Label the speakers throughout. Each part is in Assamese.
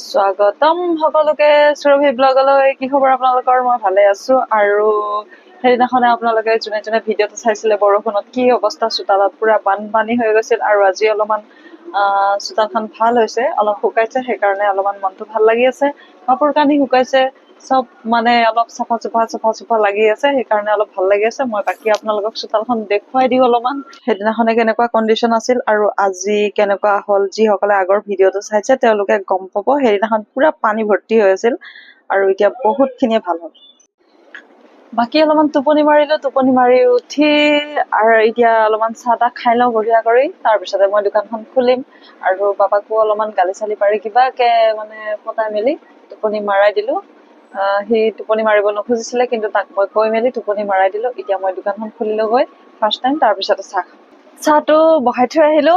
Speaker 1: স্বাগতম সকলোকে সুৰভি ব্লগলৈ। কি খবৰ আপোনালোকৰ? মই ভালে আছো। আৰু সেইদিনাখনে আপোনালোকে যোনে যোনে ভিডিঅ'টো চাইছিলে বৰষুণত কি অৱস্থা, চোতালত পুৰা বানপানী হৈ গৈছিল। আৰু আজি অলপমান চোতালখন ভাল হৈছে, অলপ শুকাইছে, সেইকাৰণে অলপমান মনটো ভাল লাগি আছে। কাপোৰ কানি শুকাইছে, চব মানে অলপ চাফা চুফা লাগি আছে, সেইকাৰণে অলপ ভাল লাগি আছে। মই বাকী আপোনালোকক চোতালখন দেখুৱাই দিওঁ অলপমান। সেইদিনাখনে কেনেকুৱা কণ্ডিশ্যন আছিল আৰু আজি কেনেকুৱা হ'ল, যিসকলে আগৰ ভিডিঅ'টো চাইছে তেওঁলোকে গম পাব। সেইদিনাখন পুৰা পানী ভৰ্তি হৈ আছিল আৰু এতিয়া বহুত খিনিয়ে ভাল হ'ল। বাকী অলপমান টোপনি মাৰিলো, টোপনি মাৰি উঠি আৰু এতিয়া অলপমান চাহ তাহ খাই লওঁ বঢ়িয়া কৰি। তাৰপিছতে মই দোকানখন খুলিম আৰু বাবাকো অলপমান গালি চালি পাৰি কিবাকে মানে পতাই মেলি টোপনি মাৰাই দিলো। সি টোপনি মাৰিব নোখুজিছিলে, কিন্তু তাক মই কৈ মেলি টোপনি মাৰাই দিলো। এতিয়া মই দোকানখন খুলিলোগৈ ফাৰ্ষ্ট টাইম, তাৰপিছতে চাহ খাম। চাহটো বহাই থৈ আহিলো,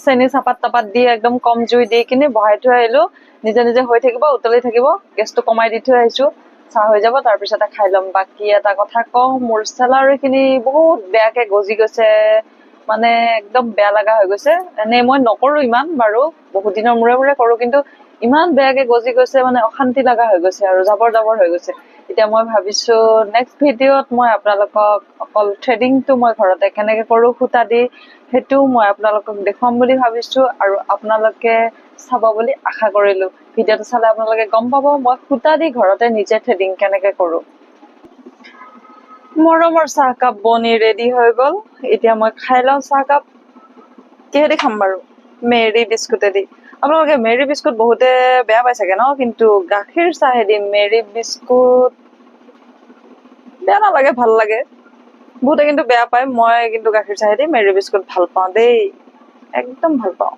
Speaker 1: চেনি চাপাত তাপাত দি একদম কম জুই দি কিনে বহাই থৈ আহিলো। নিজে নিজে হৈ থাকিব, উতলি থাকিব। গেছটো কমাই দি থৈ আহিছো, চাহ হৈ যাব, তাৰপিছতে খাই ল'ম। বাকী এটা কথা কওঁ, মোৰ চেলাউৰি খিনি বহুত বেয়াকে গজি গৈছে, মানে একদম বেয়া লগা হৈ গৈছে। এনেই মই নকৰো ইমান বাৰু, বহুত দিনৰ মূৰে মূৰে কৰো, কিন্তু ইমান বেয়াকে গজি গৈছে, মানে অশান্তি লগা হৈ গৈছে আৰু জাবৰ জাবৰ হৈ গৈছে। এতিয়া মই ভাবিছো নেক্সট ভিডিঅ'ত মই আপোনালোকক অকল থ্ৰেডিংটো মই ঘৰতে কেনেকে কৰো সূতা দি, সেইটোও মই আপোনালোকক দেখুৱাম বুলি ভাবিছো। আৰু আপোনালোকে চাব বুলি আশা কৰিলো। ভিডিঅ'টো চালে আপোনালোকে গম পাব মই সূতা দি ঘৰতে নিজে থ্ৰেডিং কেনেকে কৰো। মৰমৰ চাহকাপ বনি ৰেডি হৈ গ'ল। এতিয়া মই খাই লওঁ চাহকাপ। কিহেদি খাম বাৰু? মেৰী বিস্কুটেদি। আপোনালোকে মেৰী বিস্কুট বহুতে বেয়া পাই চাগে ন, কিন্তু গাখীৰ চাহেদি মেৰী বিস্কুট বেয়া নালাগে, ভাল লাগে। বহুতে কিন্তু বেয়া পায়, মই কিন্তু গাখীৰ চাহেদি মেৰী বিস্কুট ভাল পাওঁ দেই, একদম ভাল পাওঁ।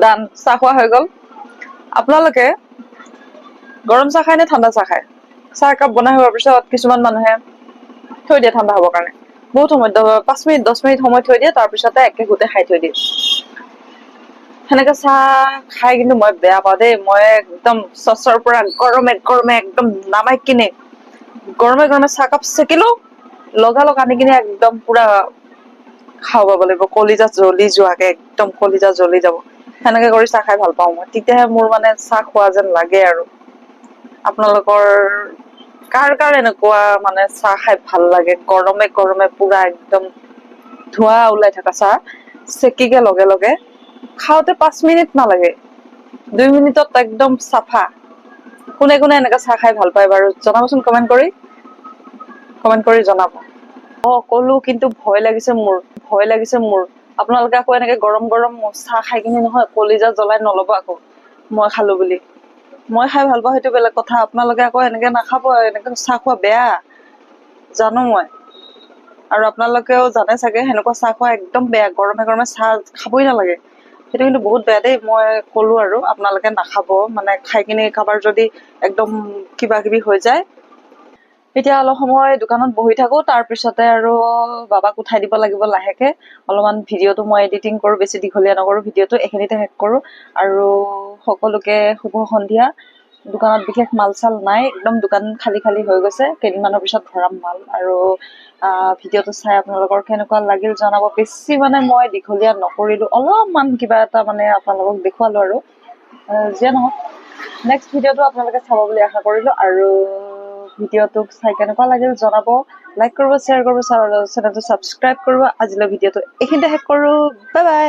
Speaker 1: ডান, চাহ খোৱা হৈ গ'ল। আপোনালোকে গৰম চাহ খায় নে ঠাণ্ডা চাহ খায়? চাহ একাপ বনাই হোৱাৰ পিছত কিছুমান মানুহে থৈ দিয়ে ঠাণ্ডা হবৰ কাৰণে, বহুত সময় 5 মিনিট 10 মিনিট সময় থৈ দিয়ে, তাৰপিছতে একে ঘোটে খাই থৈ দিয়ে। সেনেকে চাহ খাই কিন্তু মই বেয়া পাওঁ দেই। মই একদম চচৰ পৰা গৰমে গৰমে একদম নামাই কিনে গৰমে গৰমে চাহকাপ চেকিলো, লগালগ আনি কিনে একদম পুৰা খাব পাব লাগিব, কলিজা জ্বলি যোৱাকে, একদম কলিজা জ্বলি যাব। সেনেকে কৰি চাহ খাই ভাল পাওঁ মই, তেতিয়াহে মোৰ মানে চাহ খোৱা যেন লাগে আৰু। আপোনালোকৰ কাৰ কাৰ এনেকুৱা মানে চাহ খাই ভাল লাগে? গৰমে গৰমে পুৰা একদম ধোঁৱা ওলাই থকা চাহ চেকিকে লগে লগে খাওঁতে 5 মিনিট নালাগে, 2 মিনিটত একদম চাফা। কোনে কোনে এনেকা চাহ খাই ভাল পায় বাৰু জনাবচোন, কমেন্ট কৰি জনাব। কলো, কিন্তু ভয় লাগিছে মোৰ। আপোনালোকে আকৌ এনেকে গৰম গৰম চাহ খাই কিনি নহয় কলিজা জ্বলাই নলব আকৌ, মই খালো বুলি। মই খাই ভাল পাওঁ সেইটো বেলেগ কথা, আপোনালোকে আকৌ এনেকে নাখাব। এনেকে চাহ খোৱা বেয়া জানো মই, আৰু আপোনালোকেও জানে চাগে সেনেকুৱা চাহ খোৱা একদম বেয়া। গৰমে গৰমে চাহ খাবই নালাগে, সেইটো কিন্তু বহুত বেয়া দেই। মই কলো আৰু আপোনালোকে নাখাব, মানে খাই কিনি কাৰোবাৰ যদি একদম কিবা কিবি হৈ যায়। এতিয়া অলপ সময় দোকানত বহি থাকো, তাৰপিছতে আৰু বাবাক উঠাই দিব লাগিব লাহেকে। অলপমান ভিডিঅ'টো মই এডিটিং কৰো, বেছি দীঘলীয়া নকৰো ভিডিঅ'টো, এইখিনিতে শেষ কৰো। আৰু সকলোকে শুভ সন্ধিয়া। দোকানত বিশেষ মাল চাল নাই, একদম দোকান খালী খালী হৈ গৈছে। কেইদিনমানৰ পিছত ভৰাম মাল। আৰু ভিডিঅ'টো চাই আপোনালোকৰ কেনেকুৱা লাগিল জনাব। বেছি মানে মই দীঘলীয়া নকৰিলো, অলপমান কিবা এটা মানে আপোনালোকক দেখুৱালো আৰু। যিয়ে নহওক, নেক্সট ভিডিঅ'টো আপোনালোকে চাব বুলি আশা কৰিলো। আৰু ভিডিঅ'টোক চাই কেনেকুৱা লাগিল জনাব, লাইক কৰিব, শ্বেয়াৰ কৰিব, চেনেলটো ছাবস্ক্ৰাইব কৰিব। আজিলৈ ভিডিঅ'টো এইখিনিতে শেষ কৰো, বাই বাই।